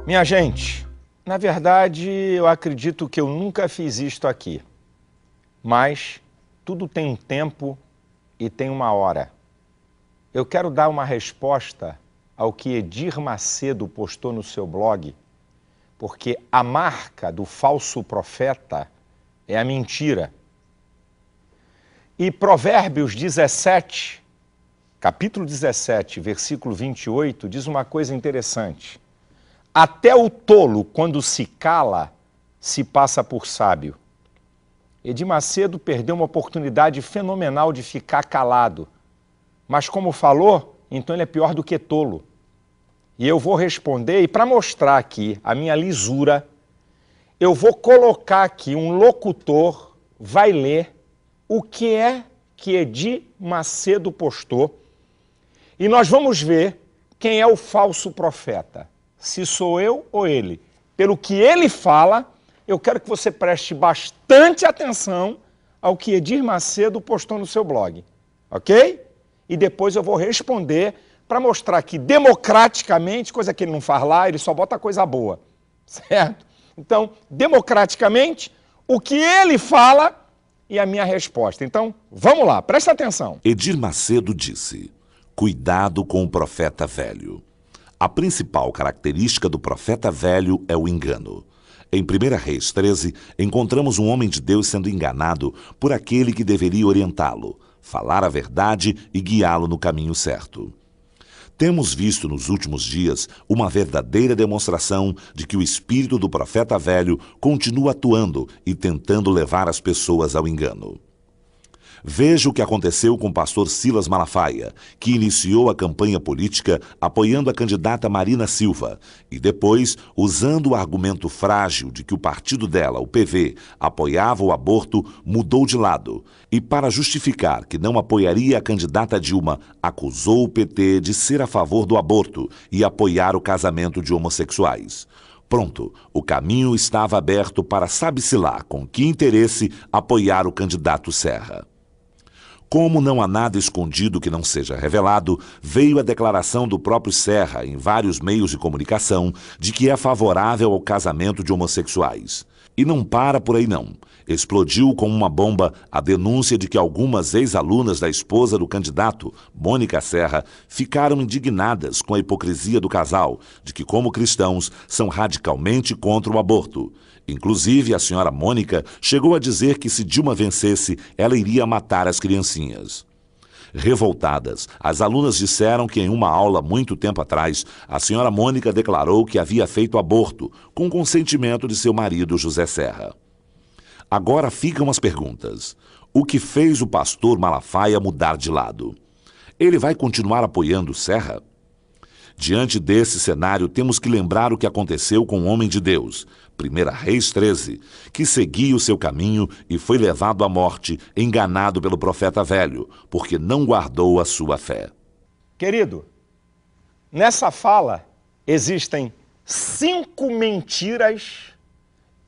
Minha gente, na verdade, eu acredito que eu nunca fiz isto aqui. Mas tudo tem um tempo e tem uma hora. Eu quero dar uma resposta ao que Edir Macedo postou no seu blog, porque a marca do falso profeta é a mentira. E Provérbios 17, capítulo 17, versículo 28, diz uma coisa interessante. Até o tolo, quando se cala, se passa por sábio. Edir Macedo perdeu uma oportunidade fenomenal de ficar calado. Mas como falou, então ele é pior do que tolo. E eu vou responder, e para mostrar aqui a minha lisura, eu vou colocar aqui um locutor, vai ler o que é que Edir Macedo postou, e nós vamos ver quem é o falso profeta. Se sou eu ou ele. Pelo que ele fala, eu quero que você preste bastante atenção ao que Edir Macedo postou no seu blog, ok? E depois eu vou responder para mostrar que democraticamente, coisa que ele não faz lá, ele só bota coisa boa, certo? Então, democraticamente, o que ele fala e a minha resposta. Então, vamos lá, presta atenção. Edir Macedo disse: cuidado com o profeta velho. A principal característica do profeta velho é o engano. Em 1 Reis 13, encontramos um homem de Deus sendo enganado por aquele que deveria orientá-lo, falar a verdade e guiá-lo no caminho certo. Temos visto nos últimos dias uma verdadeira demonstração de que o espírito do profeta velho continua atuando e tentando levar as pessoas ao engano. Veja o que aconteceu com o pastor Silas Malafaia, que iniciou a campanha política apoiando a candidata Marina Silva e depois, usando o argumento frágil de que o partido dela, o PV, apoiava o aborto, mudou de lado e, para justificar que não apoiaria a candidata Dilma, acusou o PT de ser a favor do aborto e apoiar o casamento de homossexuais. Pronto, o caminho estava aberto para sabe-se lá com que interesse apoiar o candidato Serra. Como não há nada escondido que não seja revelado, veio a declaração do próprio Serra em vários meios de comunicação de que é favorável ao casamento de homossexuais. E não para por aí não. Explodiu como uma bomba a denúncia de que algumas ex-alunas da esposa do candidato, Mônica Serra, ficaram indignadas com a hipocrisia do casal, de que, como cristãos, são radicalmente contra o aborto. Inclusive, a senhora Mônica chegou a dizer que se Dilma vencesse, ela iria matar as criancinhas. Revoltadas, as alunas disseram que em uma aula muito tempo atrás, a senhora Mônica declarou que havia feito aborto, com consentimento de seu marido José Serra. Agora ficam as perguntas. O que fez o pastor Malafaia mudar de lado? Ele vai continuar apoiando Serra? Diante desse cenário, temos que lembrar o que aconteceu com o homem de Deus, 1 Reis 13, que seguia o seu caminho e foi levado à morte, enganado pelo profeta velho, porque não guardou a sua fé. Querido, nessa fala existem 5 mentiras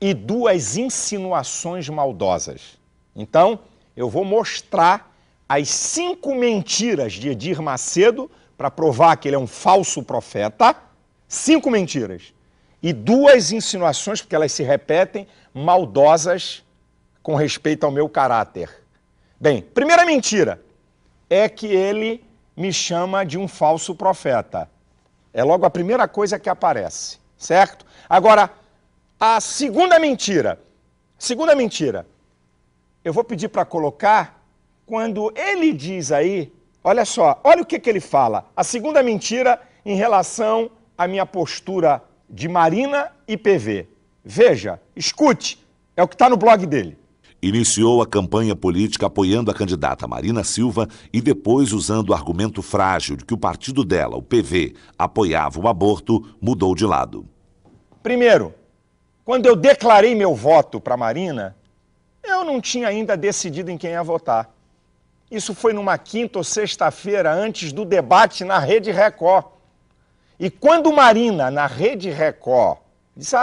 e 2 insinuações maldosas. Então, eu vou mostrar as 5 mentiras de Edir Macedo para provar que ele é um falso profeta, 5 mentiras. E 2 insinuações, porque elas se repetem, maldosas com respeito ao meu caráter. Bem, primeira mentira é que ele me chama de um falso profeta. É logo a primeira coisa que aparece, certo? Agora, a segunda mentira, eu vou pedir para colocar quando ele diz aí, olha só, olha o que ele fala. A segunda mentira em relação à minha postura de Marina e PV. Veja, escute, é o que está no blog dele. Iniciou a campanha política apoiando a candidata Marina Silva e depois, usando o argumento frágil de que o partido dela, o PV, apoiava o aborto, mudou de lado. Primeiro, quando eu declarei meu voto para Marina, eu não tinha ainda decidido em quem ia votar. Isso foi numa quinta ou sexta-feira antes do debate na Rede Record. E quando Marina, na Rede Record, disse,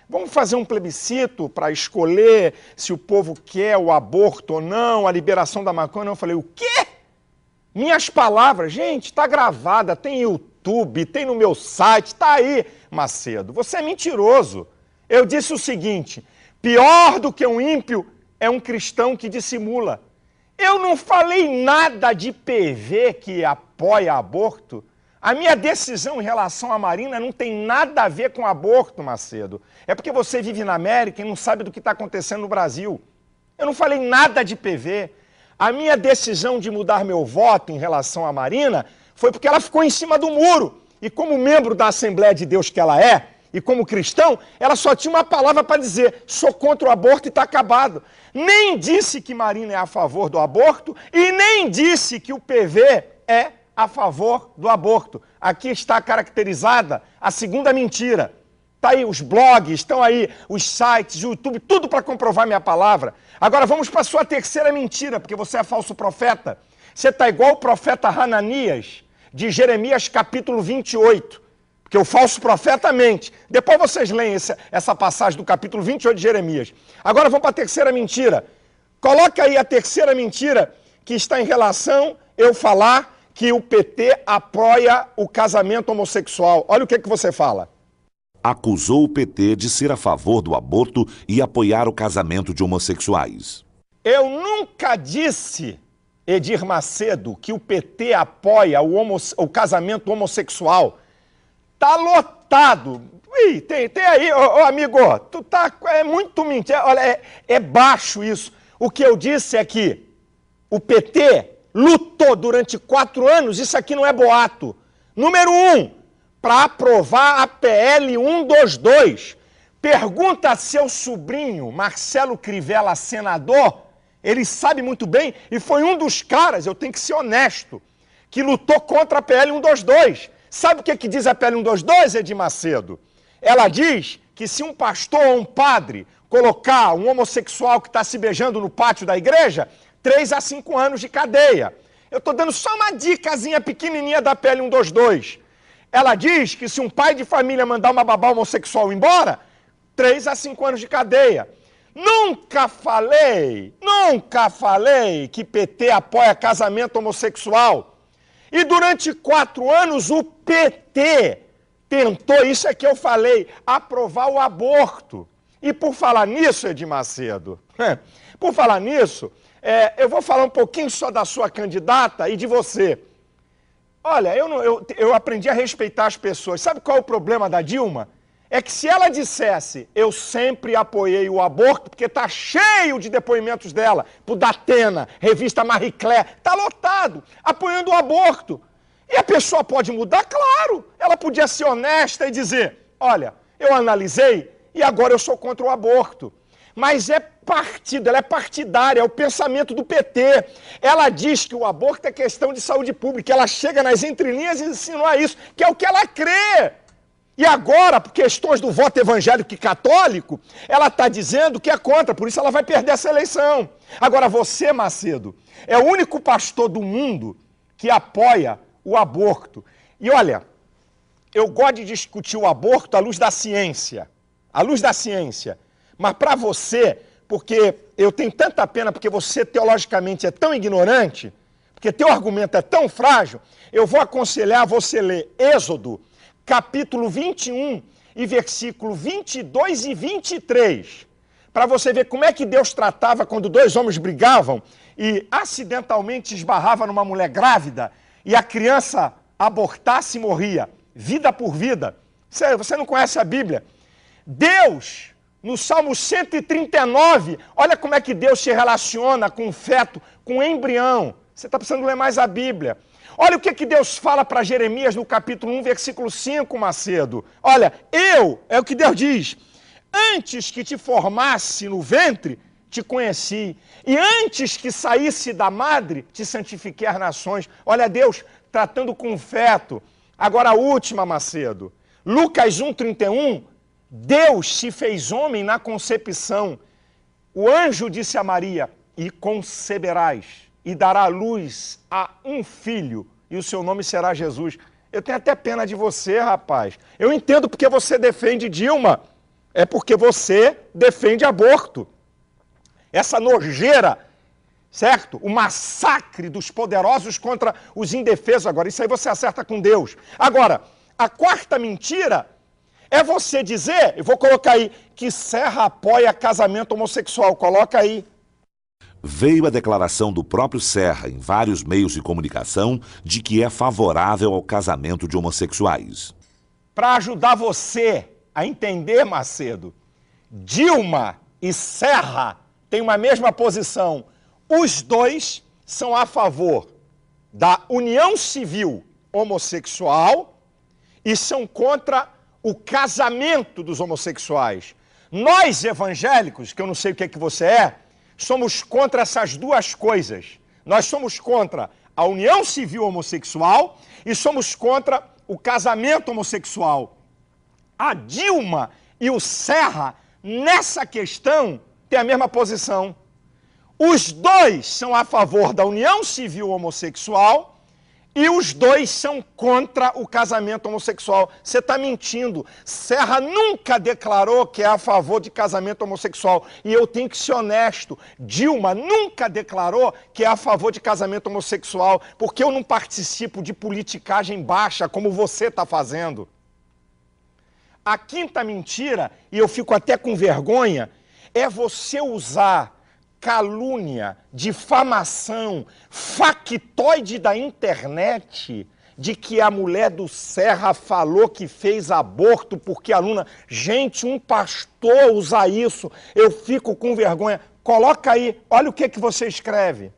vamos fazer um plebiscito para escolher se o povo quer o aborto ou não, a liberação da maconha, eu falei, o quê? Minhas palavras, gente, está gravada, tem YouTube. YouTube, tem no meu site, tá aí, Macedo. Você é mentiroso. Eu disse o seguinte, pior do que um ímpio é um cristão que dissimula. Eu não falei nada de PV que apoia aborto. A minha decisão em relação à Marina não tem nada a ver com aborto, Macedo. É porque você vive na América e não sabe do que está acontecendo no Brasil. Eu não falei nada de PV. A minha decisão de mudar meu voto em relação à Marina foi porque ela ficou em cima do muro. E como membro da Assembleia de Deus que ela é, e como cristão, ela só tinha uma palavra para dizer, sou contra o aborto e está acabado. Nem disse que Marina é a favor do aborto e nem disse que o PV é a favor do aborto. Aqui está caracterizada a segunda mentira. Está aí os blogs, estão aí os sites, o YouTube, tudo para comprovar minha palavra. Agora vamos para a sua terceira mentira, porque você é falso profeta. Você está igual o profeta Hananias, de Jeremias capítulo 28. Porque o falso profeta mente. Depois vocês leem essa passagem do capítulo 28 de Jeremias. Agora vamos para a terceira mentira. Coloca aí a terceira mentira que está em relação eu falar que o PT apoia o casamento homossexual. Olha o que você fala. Acusou o PT de ser a favor do aborto e apoiar o casamento de homossexuais. Eu nunca disse, Edir Macedo, que o PT apoia o casamento homossexual. Tá lotado. Ih, tem aí, ô amigo, tu tá, é muito mentira. Olha, é baixo isso. O que eu disse é que o PT lutou durante 4 anos, isso aqui não é boato. Número 1, para aprovar a PL 122. Pergunta a seu sobrinho, Marcelo Crivella, senador, ele sabe muito bem, e foi um dos caras, eu tenho que ser honesto, que lutou contra a PL 122. Sabe o que diz a PL 122, Edir Macedo? Ela diz que se um pastor ou um padre colocar um homossexual que está se beijando no pátio da igreja, 3 a 5 anos de cadeia. Eu estou dando só uma dicasinha pequenininha da PL 122. Ela diz que se um pai de família mandar uma babá homossexual embora, 3 a 5 anos de cadeia. Nunca falei que PT apoia casamento homossexual. E durante 4 anos o PT tentou, isso é que eu falei, aprovar o aborto. E por falar nisso, Edir Macedo, por falar nisso, eu vou falar um pouquinho só da sua candidata e de você. Olha, eu aprendi a respeitar as pessoas. Sabe qual é o problema da Dilma? É que se ela dissesse, eu sempre apoiei o aborto, porque está cheio de depoimentos dela, pro Datena, revista Marie Claire, está lotado, apoiando o aborto. E a pessoa pode mudar? Claro! Ela podia ser honesta e dizer, olha, eu analisei e agora eu sou contra o aborto. Mas é partido, ela é partidária, é o pensamento do PT. Ela diz que o aborto é questão de saúde pública, ela chega nas entrelinhas e insinua isso, que é o que ela crê. E agora, por questões do voto evangélico e católico, ela está dizendo que é contra, por isso ela vai perder essa eleição. Agora você, Macedo, é o único pastor do mundo que apoia o aborto. E olha, eu gosto de discutir o aborto à luz da ciência. À luz da ciência. Mas para você, porque eu tenho tanta pena, porque você teologicamente é tão ignorante, porque teu argumento é tão frágil, eu vou aconselhar você ler Êxodo, capítulo 21 e versículo 22 e 23, para você ver como é que Deus tratava quando 2 homens brigavam e acidentalmente esbarrava numa mulher grávida e a criança abortasse e morria, vida por vida. Você não conhece a Bíblia? Deus, no Salmo 139, olha como é que Deus se relaciona com o feto, com o embrião. Você está precisando ler mais a Bíblia. Olha o que Deus fala para Jeremias no capítulo 1, versículo 5, Macedo. Olha, é o que Deus diz, antes que te formasse no ventre, te conheci, e antes que saísse da madre, te santifiquei as nações. Olha Deus tratando com o feto. Agora a última, Macedo. Lucas 1,31, Deus se fez homem na concepção. O anjo disse a Maria, e conceberás, e dará à luz a um filho, e o seu nome será Jesus. Eu tenho até pena de você, rapaz. Eu entendo porque você defende Dilma. É porque você defende aborto. Essa nojeira certo? O massacre dos poderosos contra os indefesos. Agora, isso aí você acerta com Deus. Agora, a quarta mentira é você dizer, eu vou colocar aí, que Serra apoia casamento homossexual. Coloca aí. Veio a declaração do próprio Serra em vários meios de comunicação de que é favorável ao casamento de homossexuais. Para ajudar você a entender, Macedo, Dilma e Serra têm uma mesma posição. Os dois são a favor da união civil homossexual e são contra o casamento dos homossexuais. Nós, evangélicos, que eu não sei o que é que você é, somos contra essas duas coisas. Nós somos contra a união civil homossexual e somos contra o casamento homossexual. A Dilma e o Serra, nessa questão, têm a mesma posição. Os dois são a favor da união civil homossexual e os dois são contra o casamento homossexual. Você está mentindo. Serra nunca declarou que é a favor de casamento homossexual. E eu tenho que ser honesto. Dilma nunca declarou que é a favor de casamento homossexual, porque eu não participo de politicagem baixa como você está fazendo. A quinta mentira, e eu fico até com vergonha, é você usar calúnia, difamação, factoide da internet de que a mulher do Serra falou que fez aborto porque a aluna... Gente, um pastor usa isso, eu fico com vergonha. Coloca aí, olha o que você escreve.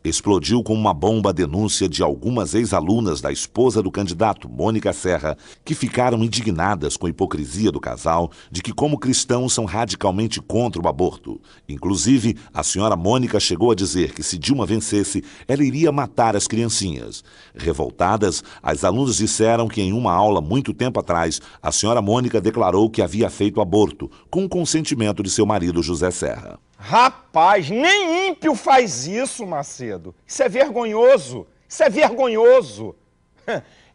Explodiu como uma bomba a denúncia de algumas ex-alunas da esposa do candidato, Mônica Serra, que ficaram indignadas com a hipocrisia do casal de que, como cristãos, são radicalmente contra o aborto. Inclusive, a senhora Mônica chegou a dizer que, se Dilma vencesse, ela iria matar as criancinhas. Revoltadas, as alunas disseram que, em uma aula muito tempo atrás, a senhora Mônica declarou que havia feito aborto, com o consentimento de seu marido, José Serra. Rapaz, nem ímpio faz isso, Macedo. Isso é vergonhoso. Isso é vergonhoso.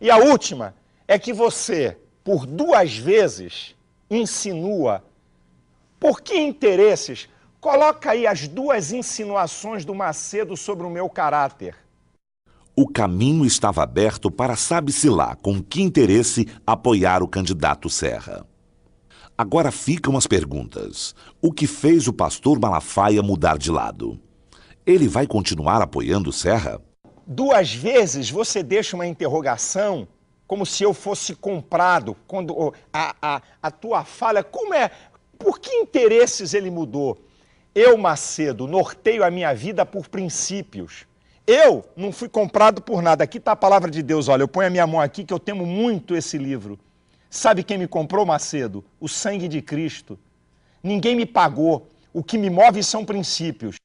E a última é que você, por 2 vezes, insinua. Por que interesses? Coloca aí as 2 insinuações do Macedo sobre o meu caráter. O caminho estava aberto para sabe-se lá com que interesse apoiar o candidato Serra. Agora ficam as perguntas. O que fez o pastor Malafaia mudar de lado? Ele vai continuar apoiando Serra? 2 vezes você deixa uma interrogação como se eu fosse comprado. Quando a tua fala, como é? Por que interesses ele mudou? Eu, Macedo, norteio a minha vida por princípios. Eu não fui comprado por nada. Aqui está a palavra de Deus. Olha, eu ponho a minha mão aqui que eu temo muito esse livro. Sabe quem me comprou, Macedo? O sangue de Cristo. Ninguém me pagou. O que me move são princípios.